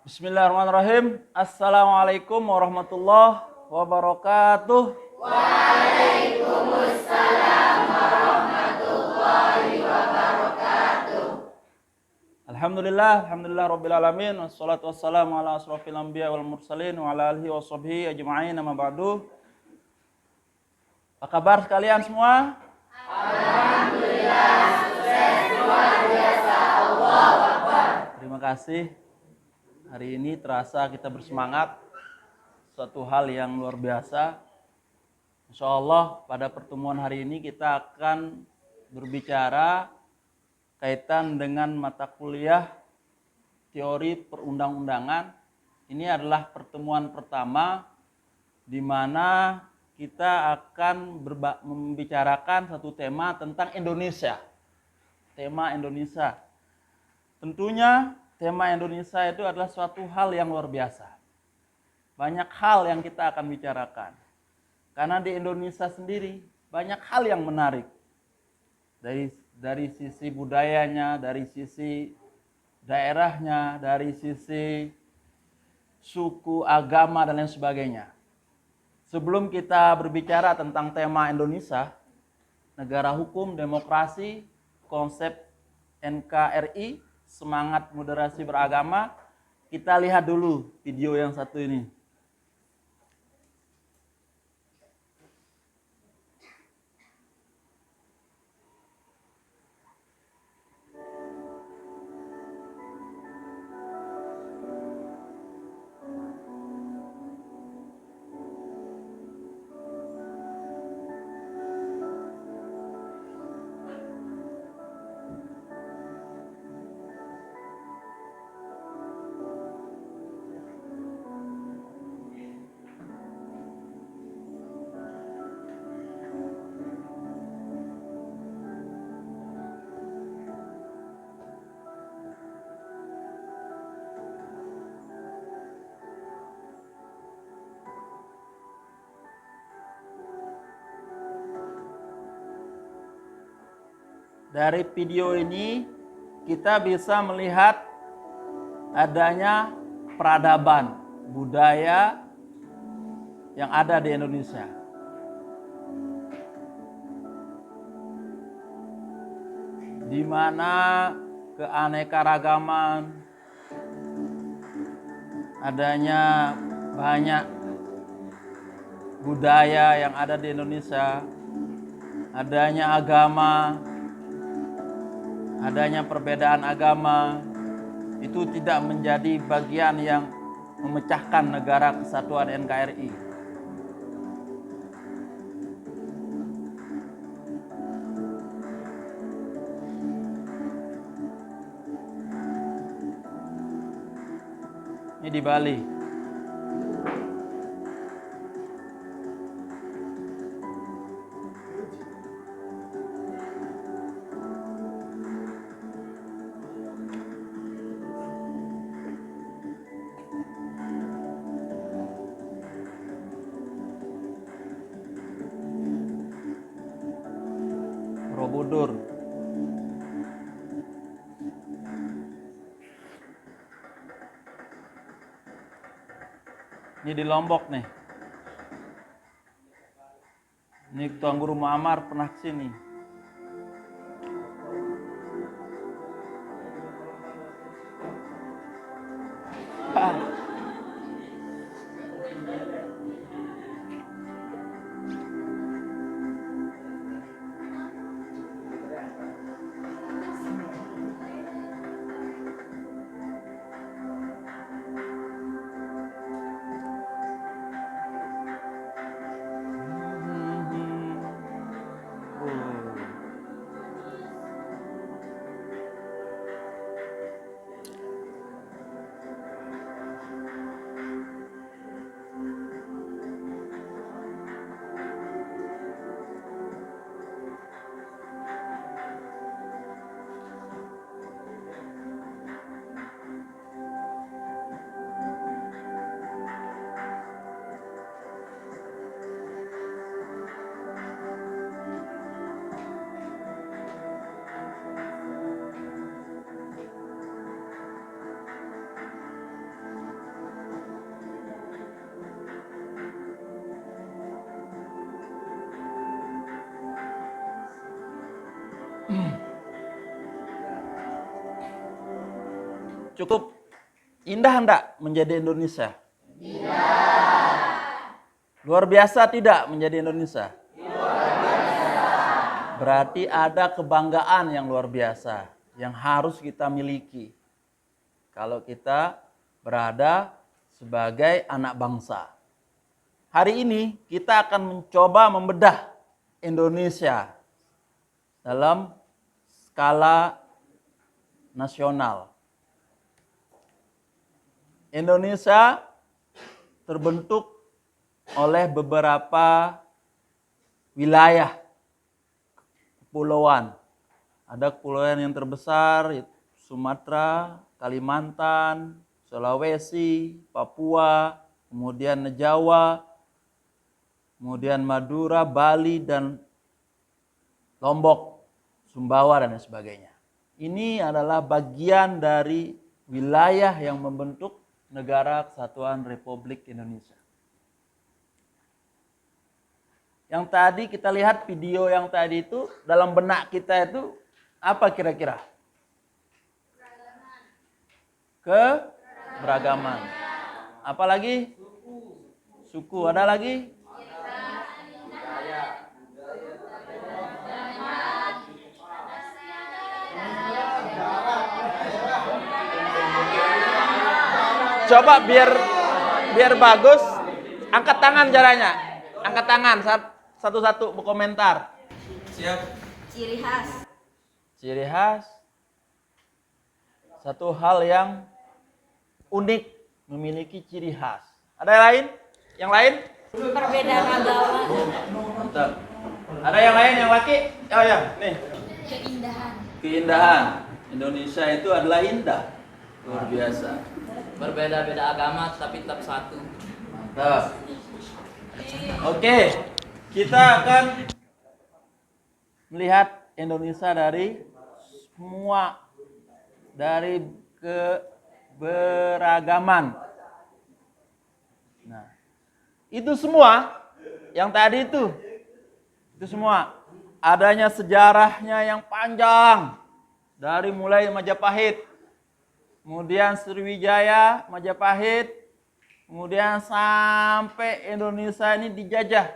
Bismillahirrahmanirrahim. Assalamualaikum warahmatullahi wabarakatuh. Alhamdulillah rabbil alamin, wassalatu wassalamu ala asrofil anbiya wal mursalin wa ala alihi wa sahbihi ajma'in, amma ba'du. Apa kabar sekalian semua? Alhamdulillah, sukses, luar biasa, Allahu Akbar. Terima kasih. Hari ini terasa kita bersemangat, suatu hal yang luar biasa. Insya Allah pada pertemuan hari ini kita akan berbicara kaitan dengan mata kuliah teori perundang-undangan. Ini adalah pertemuan pertama di mana kita akan membicarakan satu tema tentang Indonesia. Tema Indonesia. Tentunya tema Indonesia itu adalah suatu hal yang luar biasa. Banyak hal yang kita akan bicarakan. Karena di Indonesia sendiri banyak hal yang menarik. Dari sisi budayanya, dari sisi daerahnya, dari sisi suku, agama, dan lain sebagainya. Sebelum kita berbicara tentang tema Indonesia, negara hukum, demokrasi, konsep NKRI, semangat moderasi beragama, kita lihat dulu video yang satu ini. Dari video ini kita bisa melihat adanya peradaban budaya yang ada di Indonesia. Di mana keanekaragaman, adanya banyak budaya yang ada di Indonesia, adanya agama, adanya perbedaan agama, itu tidak menjadi bagian yang memecahkan negara kesatuan NKRI. Ini di Bali. Borobudur. Ini di Lombok nih. Ini Tuan Guru Muammar pernah kesini. Cukup indah enggak menjadi Indonesia? Luar biasa tidak menjadi Indonesia? Berarti ada kebanggaan yang luar biasa yang harus kita miliki kalau kita berada sebagai anak bangsa. Hari ini kita akan mencoba membedah Indonesia dalam skala nasional. Indonesia terbentuk oleh beberapa wilayah kepulauan. Ada kepulauan yang terbesar, Sumatera, Kalimantan, Sulawesi, Papua, kemudian Jawa, kemudian Madura, Bali, dan Lombok, Sumbawa, dan sebagainya. Ini adalah bagian dari wilayah yang membentuk Negara Kesatuan Republik Indonesia. Yang tadi kita lihat video yang tadi itu, dalam benak kita itu apa kira-kira? Keberagaman. Apa lagi? Suku. Ada lagi? Coba biar bagus, angkat tangan caranya. Angkat tangan satu-satu berkomentar. Siap. Ciri khas. Ciri khas. Satu hal yang unik, memiliki ciri khas. Ada yang lain? Yang lain? Perbedaan agama. Mantap. Ada yang lain, yang laki? Oh ya, nih. Keindahan. Keindahan. Indonesia itu adalah indah. Luar biasa. Berbeda-beda agama tapi tetap satu. Mantap. Oke, kita akan melihat Indonesia dari semua, dari keberagaman. Nah, itu semua yang tadi itu semua adanya sejarahnya yang panjang, dari mulai Majapahit, kemudian Sriwijaya, Majapahit, kemudian sampai Indonesia ini dijajah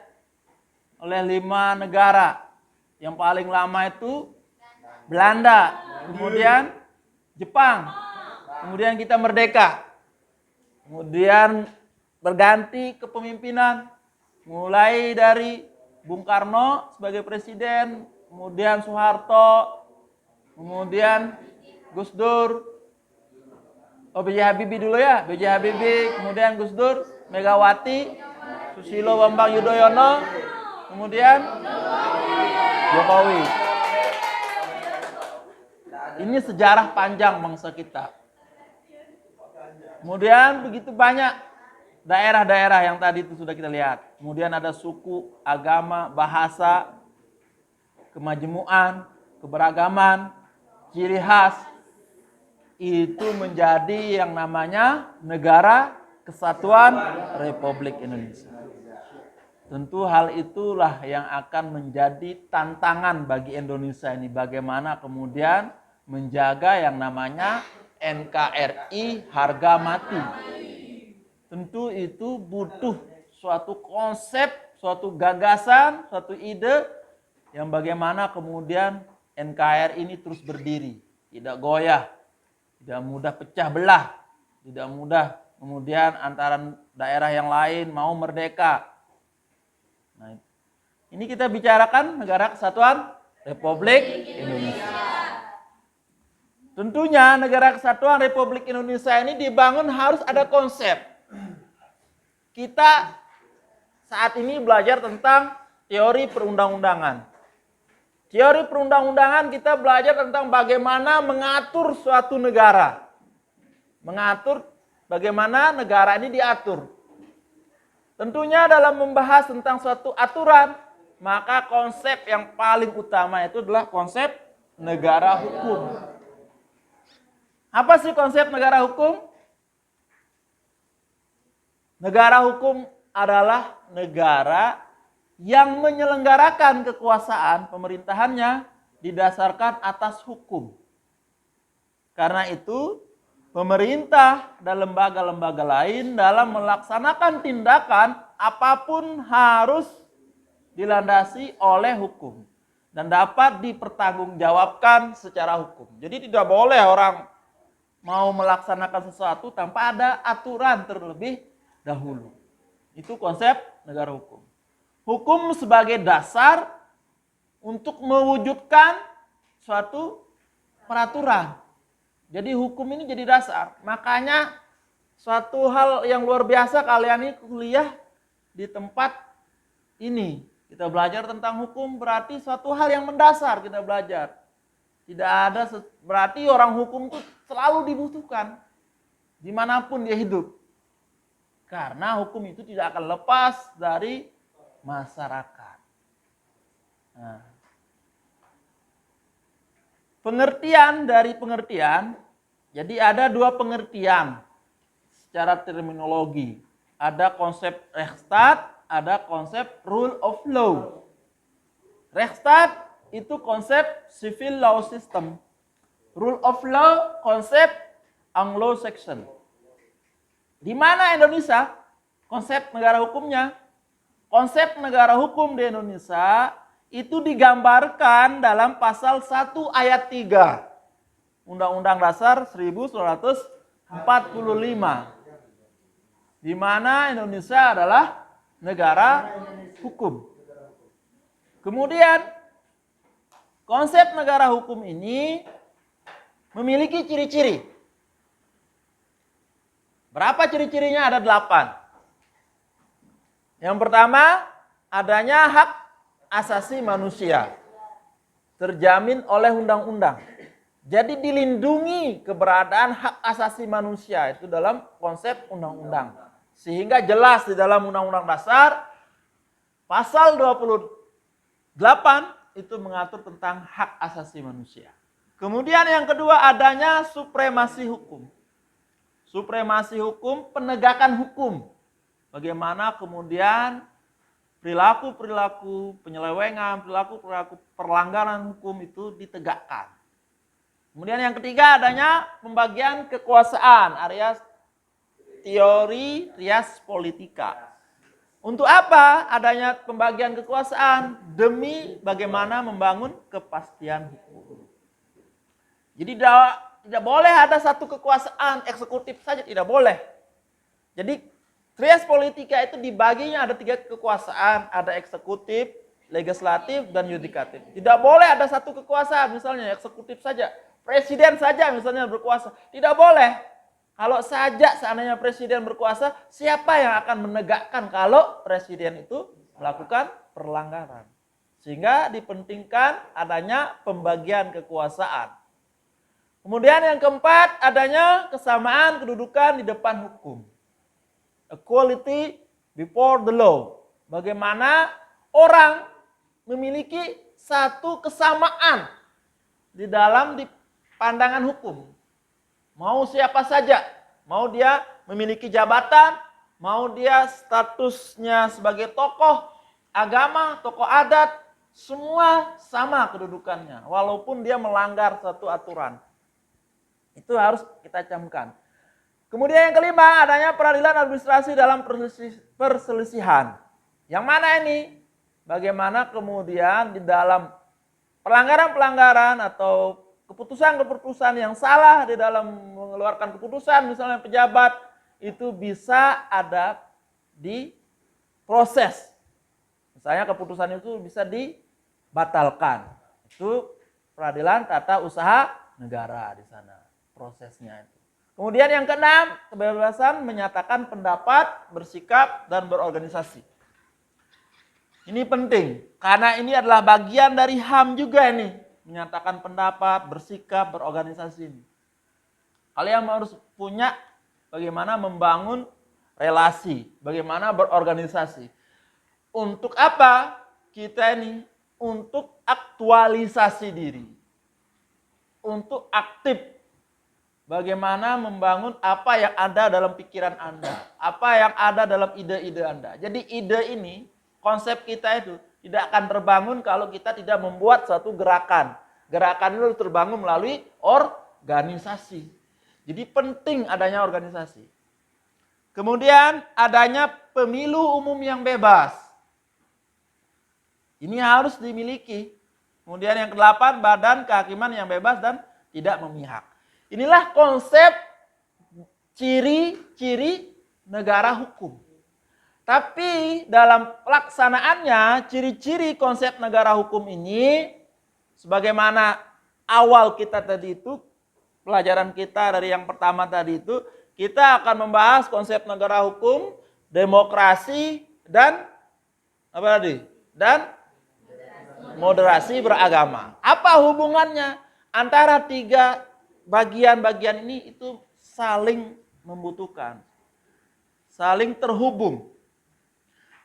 oleh 5 negara. Yang paling lama itu Belanda, kemudian Jepang, kemudian kita merdeka. Kemudian berganti kepemimpinan, mulai dari Bung Karno sebagai presiden, kemudian Soeharto, kemudian Gus Dur, B.J. Habibie dulu ya, B.J. Habibie, kemudian Gus Dur, Megawati, Susilo Bambang Yudhoyono, kemudian Jokowi. Ini sejarah panjang bangsa kita. Kemudian begitu banyak daerah-daerah yang tadi itu sudah kita lihat. Kemudian ada suku, agama, bahasa, kemajemukan, keberagaman, ciri khas. Itu menjadi yang namanya Negara Kesatuan Republik Indonesia. Tentu hal itulah yang akan menjadi tantangan bagi Indonesia ini. Bagaimana kemudian menjaga yang namanya NKRI harga mati. Tentu itu butuh suatu konsep, suatu gagasan, suatu ide yang bagaimana kemudian NKRI ini terus berdiri. Tidak goyah, tidak mudah pecah belah, tidak mudah kemudian antara daerah yang lain mau merdeka. Nah, ini kita bicarakan Negara Kesatuan Republik Indonesia. Tentunya Negara Kesatuan Republik Indonesia ini dibangun harus ada konsep. Kita saat ini belajar tentang teori perundang-undangan. Teori perundang-undangan kita belajar tentang bagaimana mengatur suatu negara. Mengatur bagaimana negara ini diatur. Tentunya dalam membahas tentang suatu aturan, maka konsep yang paling utama itu adalah konsep negara hukum. Apa sih konsep negara hukum? Negara hukum adalah negara yang menyelenggarakan kekuasaan pemerintahannya didasarkan atas hukum. Karena itu, pemerintah dan lembaga-lembaga lain dalam melaksanakan tindakan apapun harus dilandasi oleh hukum dan dapat dipertanggungjawabkan secara hukum. Jadi tidak boleh orang mau melaksanakan sesuatu tanpa ada aturan terlebih dahulu. Itu konsep negara hukum. Hukum sebagai dasar untuk mewujudkan suatu peraturan. Jadi hukum ini jadi dasar. Makanya suatu hal yang luar biasa kalian ini kuliah di tempat ini. Kita belajar tentang hukum berarti suatu hal yang mendasar kita belajar. Tidak ada berarti orang hukum itu selalu dibutuhkan dimanapun dia hidup. Karena hukum itu tidak akan lepas dari masyarakat. Nah, pengertian dari pengertian, jadi ada dua pengertian secara terminologi. Ada konsep Rechtsstaat, ada konsep rule of law. Rechtsstaat itu konsep civil law system. Rule of law konsep Anglo-Saxon. Di mana Indonesia? Konsep negara hukumnya. Konsep negara hukum di Indonesia itu digambarkan dalam pasal 1 ayat 3 Undang-Undang Dasar 1945. Di mana Indonesia adalah negara hukum. Kemudian konsep negara hukum ini memiliki ciri-ciri. Berapa ciri-cirinya? Ada 8. Yang pertama, adanya hak asasi manusia. Terjamin oleh undang-undang. Jadi dilindungi keberadaan hak asasi manusia itu dalam konsep undang-undang. Sehingga jelas di dalam Undang-Undang Dasar pasal 28 itu mengatur tentang hak asasi manusia. Kemudian yang kedua adanya supremasi hukum. Supremasi hukum, penegakan hukum. Bagaimana kemudian perilaku-perilaku penyelewengan, perilaku-perilaku pelanggaran hukum itu ditegakkan. Kemudian yang ketiga adanya pembagian kekuasaan, alias teori res politica. Untuk apa adanya pembagian kekuasaan? Demi bagaimana membangun kepastian hukum. Jadi tidak boleh ada satu kekuasaan eksekutif saja, tidak boleh. Jadi res politica itu dibaginya ada 3 kekuasaan, ada eksekutif, legislatif, dan yudikatif. Tidak boleh ada satu kekuasaan, misalnya eksekutif saja, presiden saja misalnya berkuasa. Tidak boleh. Kalau saja seandainya presiden berkuasa, siapa yang akan menegakkan kalau presiden itu melakukan pelanggaran? Sehingga dipentingkan adanya pembagian kekuasaan. Kemudian yang keempat, adanya kesamaan kedudukan di depan hukum. Equality before the law. Bagaimana orang memiliki satu kesamaan di dalam pandangan hukum. Mau siapa saja, mau dia memiliki jabatan, mau dia statusnya sebagai tokoh agama, tokoh adat, semua sama kedudukannya, walaupun dia melanggar satu aturan. Itu harus kita camkan. Kemudian yang kelima, adanya peradilan administrasi dalam perselisihan. Yang mana ini? Bagaimana kemudian di dalam pelanggaran-pelanggaran atau keputusan-keputusan yang salah di dalam mengeluarkan keputusan, misalnya pejabat, itu bisa ada di proses. Misalnya keputusan itu bisa dibatalkan. Itu peradilan tata usaha negara di sana prosesnya itu. Kemudian yang keenam, kebebasan menyatakan pendapat, bersikap, dan berorganisasi. Ini penting, karena ini adalah bagian dari HAM juga ini. Menyatakan pendapat, bersikap, berorganisasi. Kalian harus punya bagaimana membangun relasi, bagaimana berorganisasi. Untuk apa kita ini? Untuk aktualisasi diri. Untuk aktif. Bagaimana membangun apa yang ada dalam pikiran Anda. Apa yang ada dalam ide-ide Anda. Jadi ide ini, konsep kita itu tidak akan terbangun kalau kita tidak membuat suatu gerakan. Gerakan itu terbangun melalui organisasi. Jadi penting adanya organisasi. Kemudian adanya pemilu umum yang bebas. Ini harus dimiliki. Kemudian yang ke-8, badan kehakiman yang bebas dan tidak memihak. Inilah konsep ciri-ciri negara hukum. Tapi dalam pelaksanaannya, ciri-ciri konsep negara hukum ini, sebagaimana awal kita tadi itu, pelajaran kita dari yang pertama tadi itu, kita akan membahas konsep negara hukum, demokrasi, dan apa tadi? Dan moderasi beragama. Apa hubungannya antara tiga bagian-bagian ini? Itu saling membutuhkan, saling terhubung.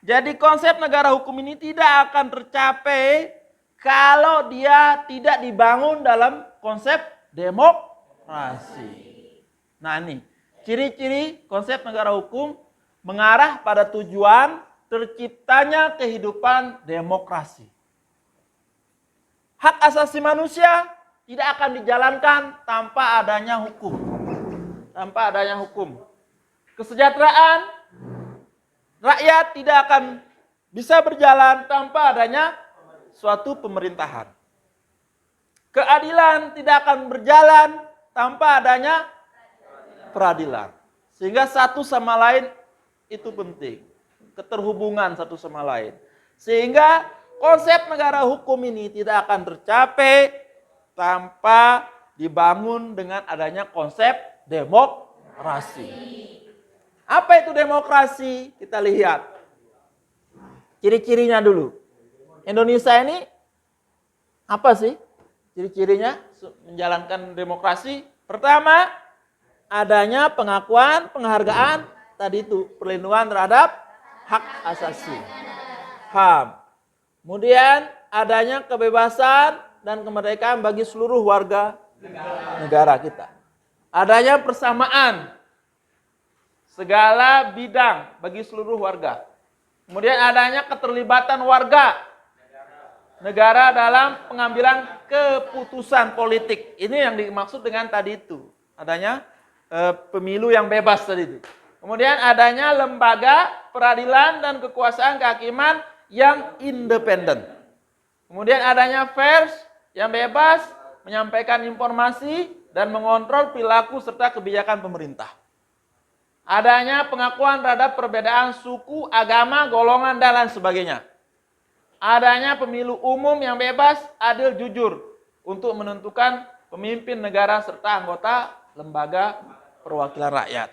Jadi konsep negara hukum ini tidak akan tercapai kalau dia tidak dibangun dalam konsep demokrasi. Nah ini, ciri-ciri konsep negara hukum mengarah pada tujuan terciptanya kehidupan demokrasi. Hak asasi manusia tidak akan dijalankan tanpa adanya hukum. Tanpa adanya hukum. Kesejahteraan rakyat tidak akan bisa berjalan tanpa adanya suatu pemerintahan. Keadilan tidak akan berjalan tanpa adanya peradilan. Sehingga satu sama lain itu penting. Keterhubungan satu sama lain. Sehingga konsep negara hukum ini tidak akan tercapai tanpa dibangun dengan adanya konsep demokrasi. Apa itu demokrasi? Kita lihat ciri-cirinya dulu. Indonesia ini apa sih ciri-cirinya menjalankan demokrasi? Pertama, adanya pengakuan, penghargaan, tadi itu perlindungan terhadap hak asasi, HAM. Kemudian adanya kebebasan dan kemerdekaan bagi seluruh warga negara kita. Adanya persamaan segala bidang bagi seluruh warga. Kemudian adanya keterlibatan warga negara dalam pengambilan keputusan politik. Ini yang dimaksud dengan tadi itu. Adanya pemilu yang bebas tadi itu. Kemudian adanya lembaga peradilan dan kekuasaan kehakiman yang independen. Kemudian adanya pers yang bebas menyampaikan informasi dan mengontrol perilaku serta kebijakan pemerintah. Adanya pengakuan terhadap perbedaan suku, agama, golongan, dan lain sebagainya. Adanya pemilu umum yang bebas, adil, jujur untuk menentukan pemimpin negara serta anggota lembaga perwakilan rakyat.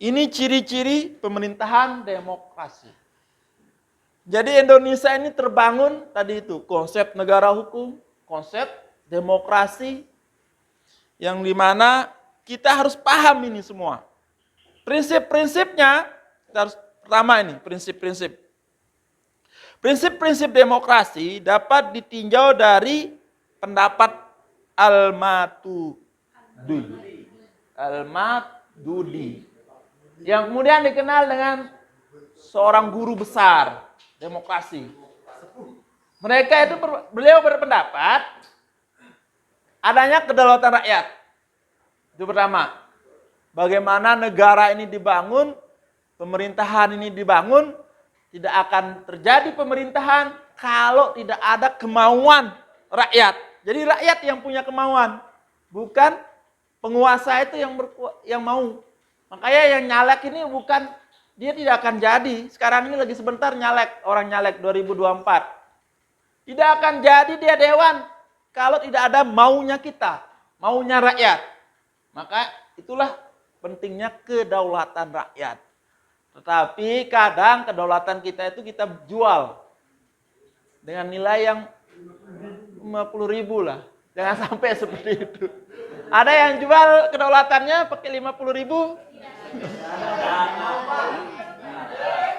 Ini ciri-ciri pemerintahan demokrasi. Jadi Indonesia ini terbangun tadi itu konsep negara hukum, konsep demokrasi yang dimana kita harus paham ini semua. Prinsip-prinsipnya, kita harus pertama ini, prinsip-prinsip. Prinsip-prinsip demokrasi dapat ditinjau dari pendapat Al-Matududi. Al-Matududi. Yang kemudian dikenal dengan seorang guru besar demokrasi. Mereka itu, beliau berpendapat adanya kedaulatan rakyat. Itu pertama. Bagaimana negara ini dibangun, pemerintahan ini dibangun, tidak akan terjadi pemerintahan kalau tidak ada kemauan rakyat. Jadi rakyat yang punya kemauan, bukan penguasa itu yang mau. Makanya yang nyalek ini bukan, dia tidak akan jadi. Sekarang ini lagi sebentar nyalek, orang nyalek 2024. Tidak akan jadi dia dewan kalau tidak ada maunya kita, maunya rakyat. Maka itulah pentingnya kedaulatan rakyat. Tetapi kadang kedaulatan kita itu kita jual dengan nilai yang 50.000 lah. Jangan sampai seperti itu. Ada yang jual kedaulatannya pakai 50.000.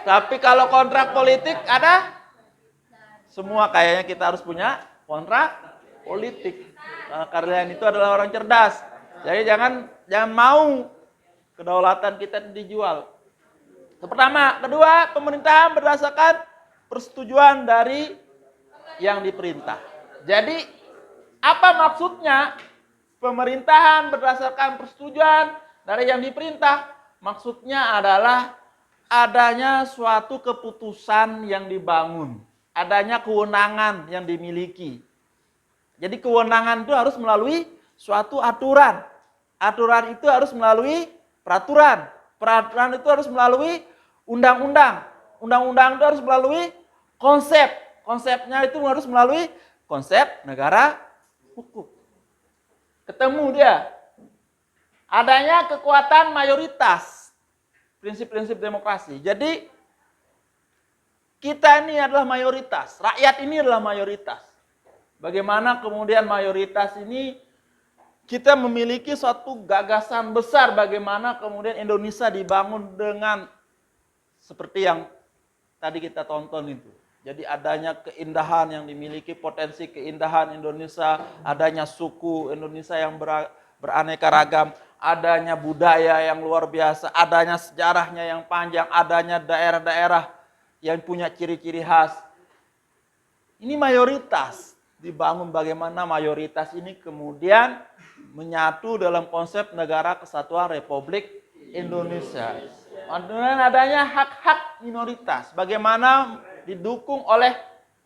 Tapi kalau kontrak politik ada, semua kayaknya kita harus punya kontrak politik. Karena kalian itu adalah orang cerdas. Jadi jangan mau kedaulatan kita dijual. Itu pertama. Kedua, pemerintahan berdasarkan persetujuan dari yang diperintah. Jadi apa maksudnya pemerintahan berdasarkan persetujuan Dari yang diperintah maksudnya adalah adanya suatu keputusan yang dibangun, adanya kewenangan yang dimiliki. Jadi kewenangan itu harus melalui suatu aturan. Aturan itu harus melalui peraturan. Peraturan itu harus melalui undang-undang. Undang-undang itu harus melalui konsep. Konsepnya itu harus melalui konsep negara hukum. Ketemu dia. Adanya kekuatan mayoritas. Prinsip-prinsip demokrasi. Jadi kita ini adalah mayoritas. Rakyat ini adalah mayoritas. Bagaimana kemudian mayoritas ini kita memiliki suatu gagasan besar bagaimana kemudian Indonesia dibangun dengan seperti yang tadi kita tonton itu. Jadi adanya keindahan yang dimiliki, potensi keindahan Indonesia, adanya suku Indonesia yang beraneka ragam, adanya budaya yang luar biasa, adanya sejarahnya yang panjang, adanya daerah-daerah yang punya ciri-ciri khas. Ini mayoritas. Dibangun bagaimana mayoritas ini kemudian menyatu dalam konsep negara kesatuan Republik Indonesia. Kemudian adanya hak-hak minoritas. Bagaimana didukung oleh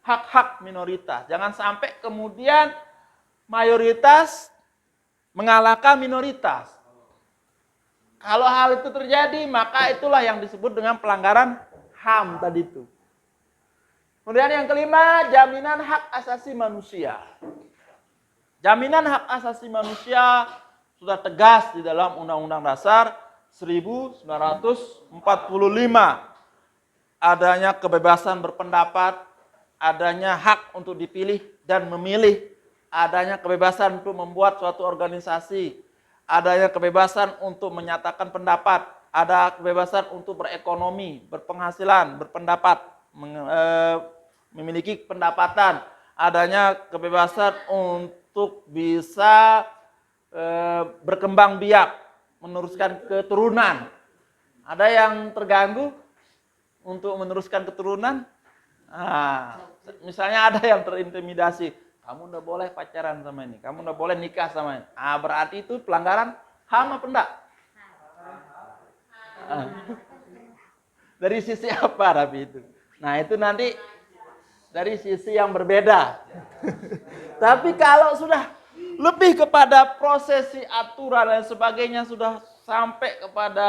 hak-hak minoritas. Jangan sampai kemudian mayoritas mengalahkan minoritas. Kalau hal itu terjadi, maka itulah yang disebut dengan pelanggaran HAM tadi itu. Kemudian yang kelima, jaminan hak asasi manusia. Jaminan hak asasi manusia sudah tegas di dalam Undang-Undang Dasar 1945. Adanya kebebasan berpendapat, adanya hak untuk dipilih dan memilih, adanya kebebasan untuk membuat suatu organisasi, adanya kebebasan untuk menyatakan pendapat, ada kebebasan untuk berekonomi, berpenghasilan, berpendapat, memiliki pendapatan, adanya kebebasan untuk bisa berkembang biak, meneruskan keturunan. Ada yang terganggu untuk meneruskan keturunan? Nah, misalnya ada yang terintimidasi, kamu udah boleh pacaran sama ini, kamu udah boleh nikah sama ini. Ah, berarti itu pelanggaran HAM apa enggak? Dari sisi apa tapi itu? Nah, itu nanti dari sisi yang berbeda. Tapi kalau sudah lebih kepada prosesi aturan dan sebagainya sudah sampai kepada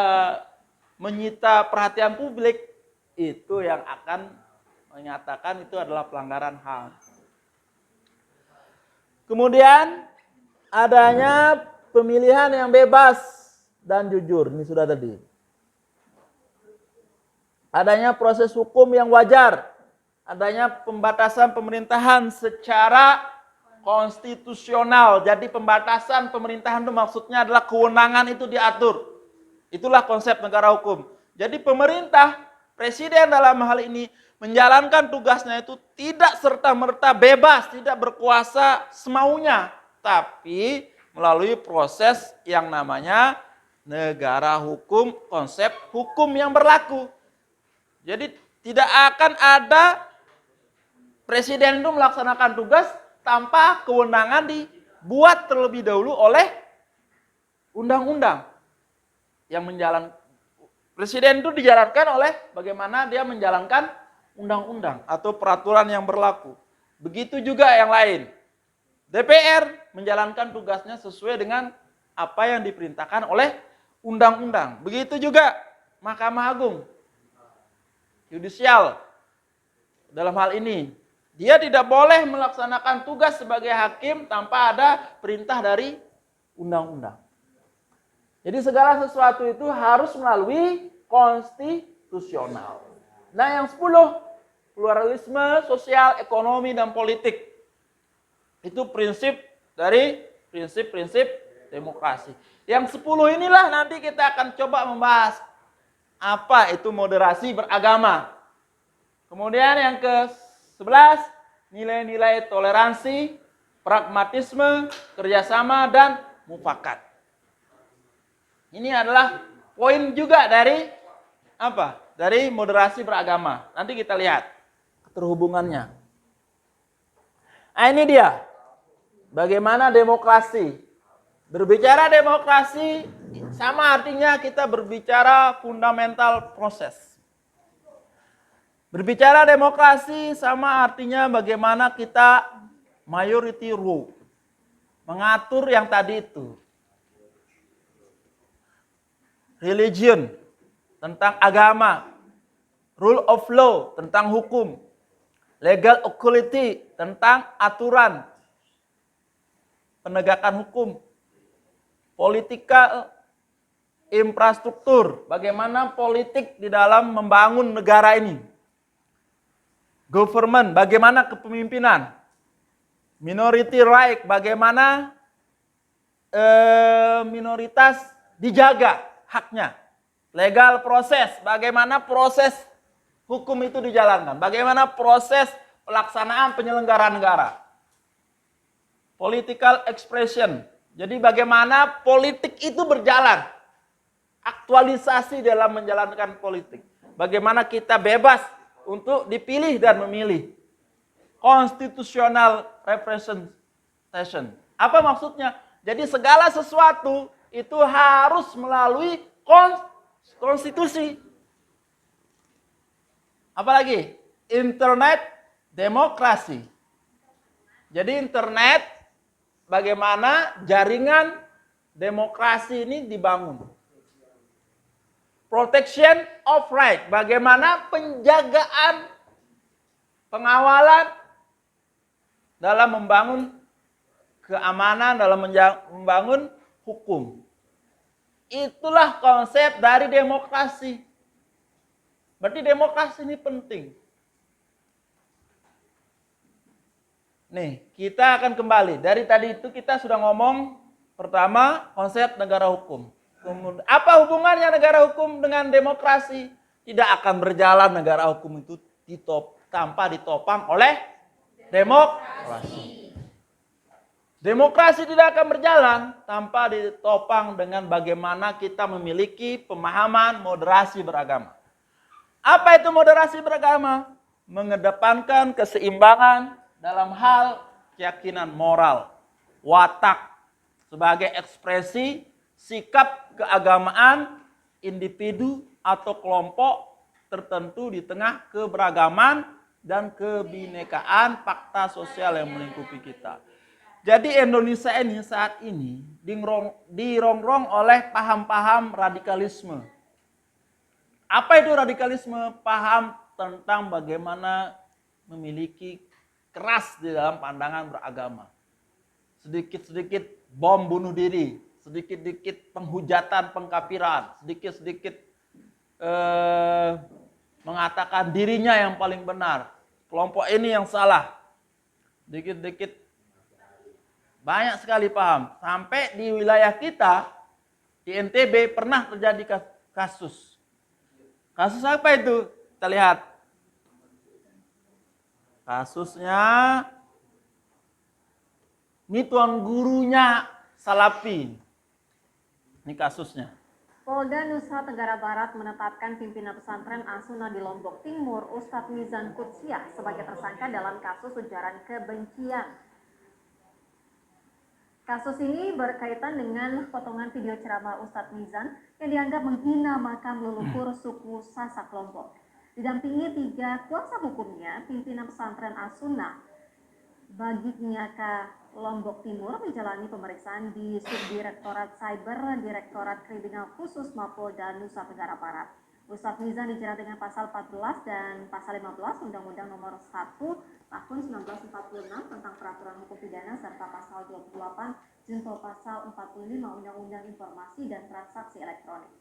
menyita perhatian publik, itu yang akan menyatakan itu adalah pelanggaran HAM. Kemudian adanya pemilihan yang bebas dan jujur, ini sudah tadi. Adanya proses hukum yang wajar, adanya pembatasan pemerintahan secara konstitusional. Jadi pembatasan pemerintahan itu maksudnya adalah kewenangan itu diatur. Itulah konsep negara hukum. Jadi pemerintah, presiden dalam hal ini menjalankan tugasnya itu tidak serta-merta bebas, tidak berkuasa semaunya, tapi melalui proses yang namanya negara hukum, konsep hukum yang berlaku. Jadi tidak akan ada presiden itu melaksanakan tugas tanpa kewenangan dibuat terlebih dahulu oleh undang-undang yang menjalankan. Presiden itu dijalankan oleh bagaimana dia menjalankan undang-undang atau peraturan yang berlaku. Begitu juga yang lain. DPR menjalankan tugasnya sesuai dengan apa yang diperintahkan oleh undang-undang. Begitu juga Mahkamah Agung. Yudisial dalam hal ini. Dia tidak boleh melaksanakan tugas sebagai hakim tanpa ada perintah dari undang-undang. Jadi segala sesuatu itu harus melalui konstitusional. Nah yang 10, pluralisme sosial, ekonomi, dan politik. Itu prinsip dari prinsip-prinsip demokrasi. Yang 10 inilah nanti kita akan coba membahas apa itu moderasi beragama. Kemudian yang ke-11, nilai-nilai toleransi, pragmatisme, kerjasama, dan mufakat. Ini adalah poin juga dari apa? Dari moderasi beragama. Nanti kita lihat keterhubungannya. Nah ini dia. Bagaimana demokrasi. Berbicara demokrasi sama artinya kita berbicara fundamental proses. Berbicara demokrasi sama artinya bagaimana kita majority rule. Mengatur yang tadi itu. Religion, tentang agama. Rule of law, tentang hukum. Legal equality, tentang aturan. Penegakan hukum. Political infrastruktur, bagaimana politik di dalam membangun negara ini. Government, bagaimana kepemimpinan. Minority right, bagaimana minoritas dijaga haknya. Legal proses, bagaimana proses hukum itu dijalankan. Bagaimana proses pelaksanaan penyelenggaraan negara. Political expression, jadi bagaimana politik itu berjalan. Aktualisasi dalam menjalankan politik. Bagaimana kita bebas untuk dipilih dan memilih. Constitutional representation. Apa maksudnya? Jadi segala sesuatu itu harus melalui konstitusi. Apalagi? Internet demokrasi. Jadi internet, bagaimana jaringan demokrasi ini dibangun. Protection of right, bagaimana penjagaan, pengawalan dalam membangun keamanan, dalam membangun hukum. Itulah konsep dari demokrasi. Berarti demokrasi ini penting. Nih, kita akan kembali. Dari tadi itu kita sudah ngomong pertama konsep negara hukum. Apa hubungannya negara hukum dengan demokrasi? Tidak akan berjalan negara hukum itu tanpa ditopang oleh demokrasi. Demokrasi tidak akan berjalan tanpa ditopang dengan bagaimana kita memiliki pemahaman moderasi beragama. Apa itu moderasi beragama? Mengedepankan keseimbangan dalam hal keyakinan moral, watak sebagai ekspresi sikap keagamaan individu atau kelompok tertentu di tengah keberagaman dan kebinekaan fakta sosial yang melingkupi kita. Jadi Indonesia ini saat ini dirongrong oleh paham-paham radikalisme. Apa itu radikalisme? Paham tentang bagaimana memiliki keras di dalam pandangan beragama. Sedikit-sedikit bom bunuh diri, sedikit-sedikit penghujatan, pengkafiran, sedikit-sedikit mengatakan dirinya yang paling benar. Kelompok ini yang salah. Sedikit-sedikit banyak sekali paham. Sampai di wilayah kita, di NTB pernah terjadi kasus. Kasus apa itu? Kita lihat. Kasusnya, ini tuan gurunya Salafi. Ini kasusnya. Polda Nusa Tenggara Barat menetapkan pimpinan pesantren As-Sunnah di Lombok Timur, Ustadz Mizan Qudsiah, sebagai tersangka dalam kasus ujaran kebencian. Kasus ini berkaitan dengan potongan video ceramah Ustadz Mizan yang dianggap menghina makam leluhur suku Sasak Lombok. Didampingi 3 kuasa hukumnya, pimpinan pesantren As-Sunnah Bagi Nyaka Lombok Timur menjalani pemeriksaan di Subdirektorat Cyber Direktorat Kriminal Khusus Mapolda Nusa Tenggara Barat. Ustadz Mizan dijerat dengan pasal 14 dan pasal 15 Undang-Undang Nomor 1 Tahun 1946 tentang Peraturan Hukum Pidana serta pasal 28 junto pasal 45 Undang-Undang Informasi dan Transaksi Elektronik.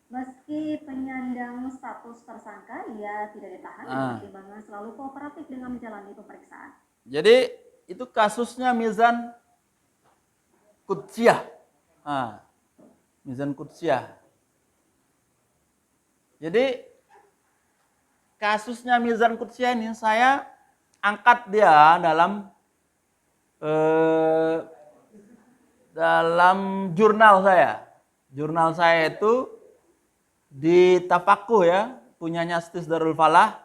Meski penyandang status tersangka, ia tidak ditahan dengan pertimbangan selalu kooperatif dengan menjalani pemeriksaan. Jadi itu kasusnya Mizan Qudsiah. Mizan Qudsiah. Jadi kasusnya Mizan Qudsiah ini saya angkat dia dalam jurnal saya. Jurnal saya itu di Tafakuh ya, punyanya Stis Darul Falah.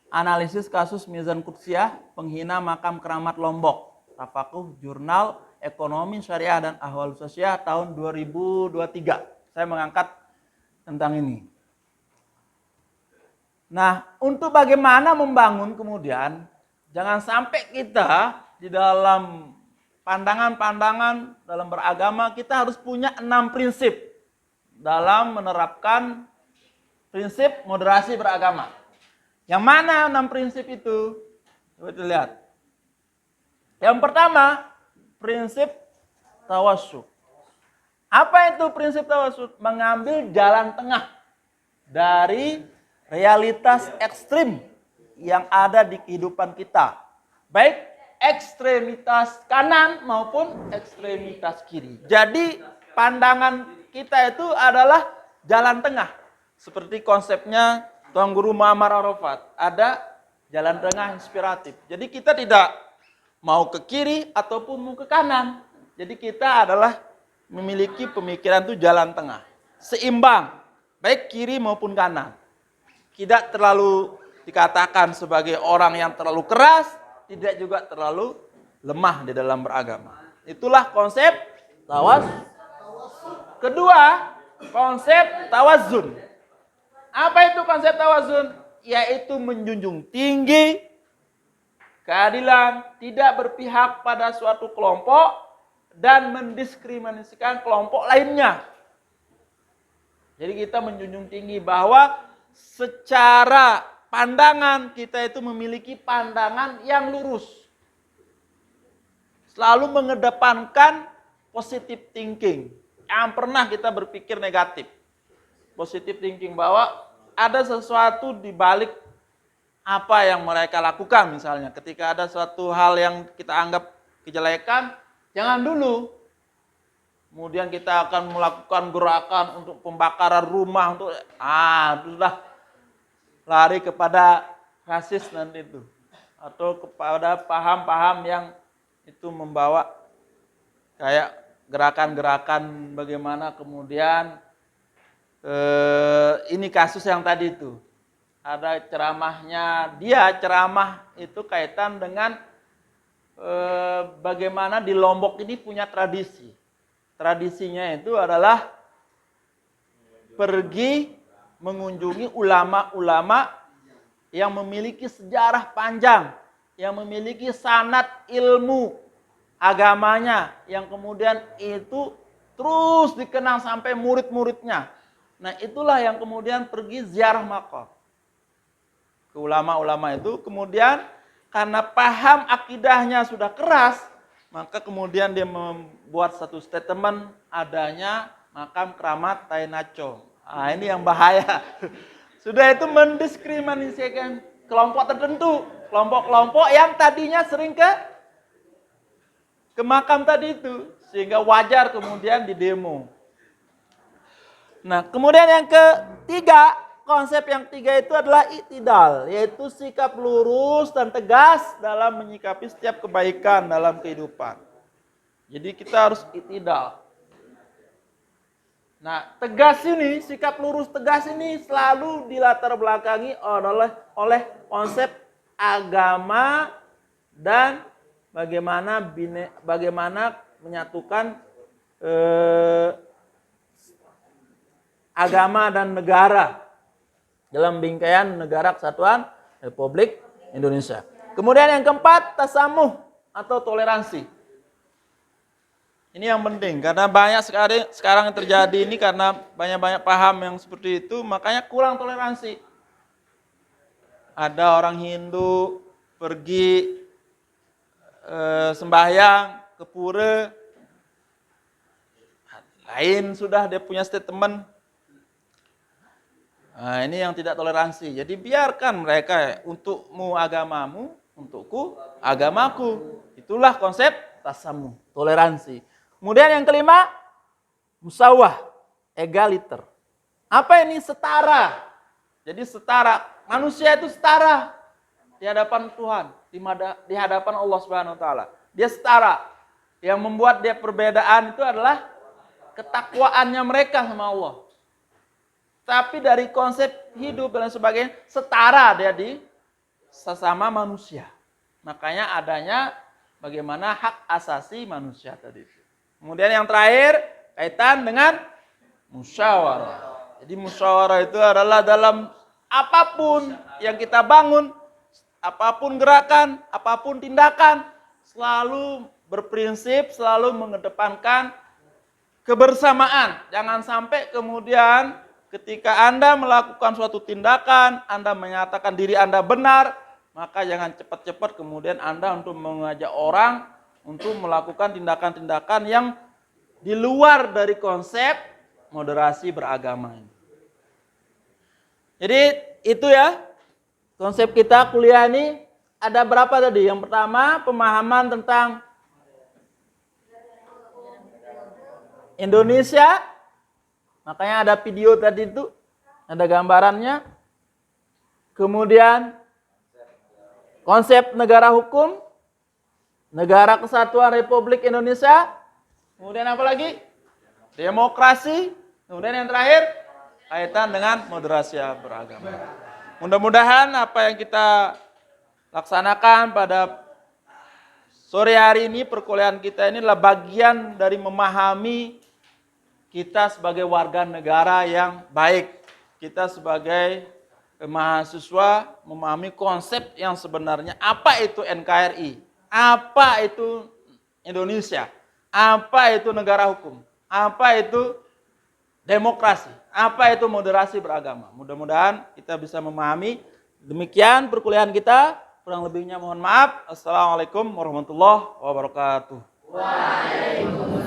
Analisis kasus Mizan Qudsiah, penghina makam keramat Lombok. Tafakuh Jurnal Ekonomi Syariah dan Ahwal Sosial tahun 2023. saya mengangkat tentang ini. Nah, untuk bagaimana membangun kemudian, jangan sampai kita di dalam pandangan-pandangan dalam beragama, kita harus punya 6 prinsip dalam menerapkan prinsip moderasi beragama. Yang mana 6 prinsip itu? Coba kita lihat. Yang pertama, prinsip tawassut. Apa itu prinsip tawassut? Mengambil jalan tengah dari realitas ekstrim yang ada di kehidupan kita. Baik ekstremitas kanan maupun ekstremitas kiri. Jadi pandangan kita itu adalah jalan tengah. Seperti konsepnya Tuan Guru Muhammad Arafat. Ada jalan tengah inspiratif. Jadi kita tidak mau ke kiri ataupun mau ke kanan. Jadi kita adalah memiliki pemikiran itu jalan tengah. Seimbang. Baik kiri maupun kanan. Tidak terlalu dikatakan sebagai orang yang terlalu keras, tidak juga terlalu lemah di dalam beragama. Itulah konsep tawasul. Kedua, konsep tawazun. Apa itu konsep tawazun? Yaitu menjunjung tinggi keadilan, tidak berpihak pada suatu kelompok dan mendiskriminasikan kelompok lainnya. Jadi kita menjunjung tinggi bahwa secara pandangan kita itu memiliki pandangan yang lurus. Selalu mengedepankan positive thinking. Yang pernah kita berpikir negatif. Positive thinking bahwa ada sesuatu di balik apa yang mereka lakukan misalnya. Ketika ada suatu hal yang kita anggap kejelekan, jangan dulu. Kemudian kita akan melakukan gerakan untuk pembakaran rumah untuk sudah lari kepada rasis nanti itu atau kepada paham-paham yang itu membawa kayak gerakan-gerakan bagaimana kemudian ini kasus yang tadi itu ada ceramahnya ceramah itu kaitan dengan bagaimana di Lombok ini punya tradisi. Tradisinya itu adalah pergi mengunjungi ulama-ulama yang memiliki sejarah panjang, yang memiliki sanad ilmu agamanya, yang kemudian itu terus dikenang sampai murid-muridnya. Nah itulah yang kemudian pergi ziarah makam ke ulama-ulama itu, kemudian karena paham akidahnya sudah keras, maka kemudian dia membuat satu statement adanya makam keramat Tainaco. Ini yang bahaya. Sudah itu mendiskriminasikan kelompok tertentu. Kelompok-kelompok yang tadinya sering ke makam tadi itu. Sehingga wajar kemudian didemo. Nah kemudian yang ketiga, konsep yang ketiga itu adalah iktidal. Yaitu sikap lurus dan tegas dalam menyikapi setiap kebaikan dalam kehidupan. Jadi kita harus iktidal. Nah, tegas ini, sikap lurus tegas ini selalu dilatar belakangi oleh konsep agama dan bagaimana menyatukan agama dan negara dalam bingkaian Negara Kesatuan Republik Indonesia. Kemudian yang keempat, tasamuh atau toleransi. Ini yang penting, karena banyak sekali sekarang yang terjadi ini karena banyak-banyak paham yang seperti itu, makanya kurang toleransi. Ada orang Hindu pergi sembahyang ke pura, lain sudah dia punya statement. Nah, ini yang tidak toleransi. Jadi biarkan mereka, untukmu agamamu, untukku agamaku. Itulah konsep tasamuh, toleransi. Kemudian yang kelima, musawah, egaliter. Apa ini? Setara. Jadi setara, manusia itu setara di hadapan Tuhan, di hadapan Allah Subhanahu wa taala. Dia setara. Yang membuat dia perbedaan itu adalah ketakwaannya mereka sama Allah. Tapi dari konsep hidup dan sebagainya, setara dia di sesama manusia. Makanya adanya bagaimana hak asasi manusia tadi. Kemudian yang terakhir, kaitan dengan musyawarah. Jadi musyawarah itu adalah dalam apapun yang kita bangun, apapun gerakan, apapun tindakan, selalu berprinsip, selalu mengedepankan kebersamaan. Jangan sampai kemudian ketika Anda melakukan suatu tindakan, Anda menyatakan diri Anda benar, maka jangan cepat-cepat kemudian Anda untuk mengajak orang untuk melakukan tindakan-tindakan yang di luar dari konsep moderasi beragama ini. Jadi itu ya, konsep kita kuliah ini ada berapa tadi? Yang pertama, pemahaman tentang Indonesia. Makanya ada video tadi itu, ada gambarannya. Kemudian konsep negara hukum, negara kesatuan Republik Indonesia. Kemudian apa lagi? Demokrasi. Kemudian yang terakhir, kaitan dengan moderasi beragama. Mudah-mudahan apa yang kita laksanakan pada sore hari ini, perkuliahan kita ini adalah bagian dari memahami kita sebagai warga negara yang baik. Kita sebagai mahasiswa memahami konsep yang sebenarnya apa itu NKRI, apa itu Indonesia, apa itu negara hukum, apa itu demokrasi, apa itu moderasi beragama. Mudah-mudahan kita bisa memahami. Demikian perkuliahan kita. Kurang lebihnya mohon maaf. Assalamualaikum warahmatullahi wabarakatuh. Waalaikumsalam.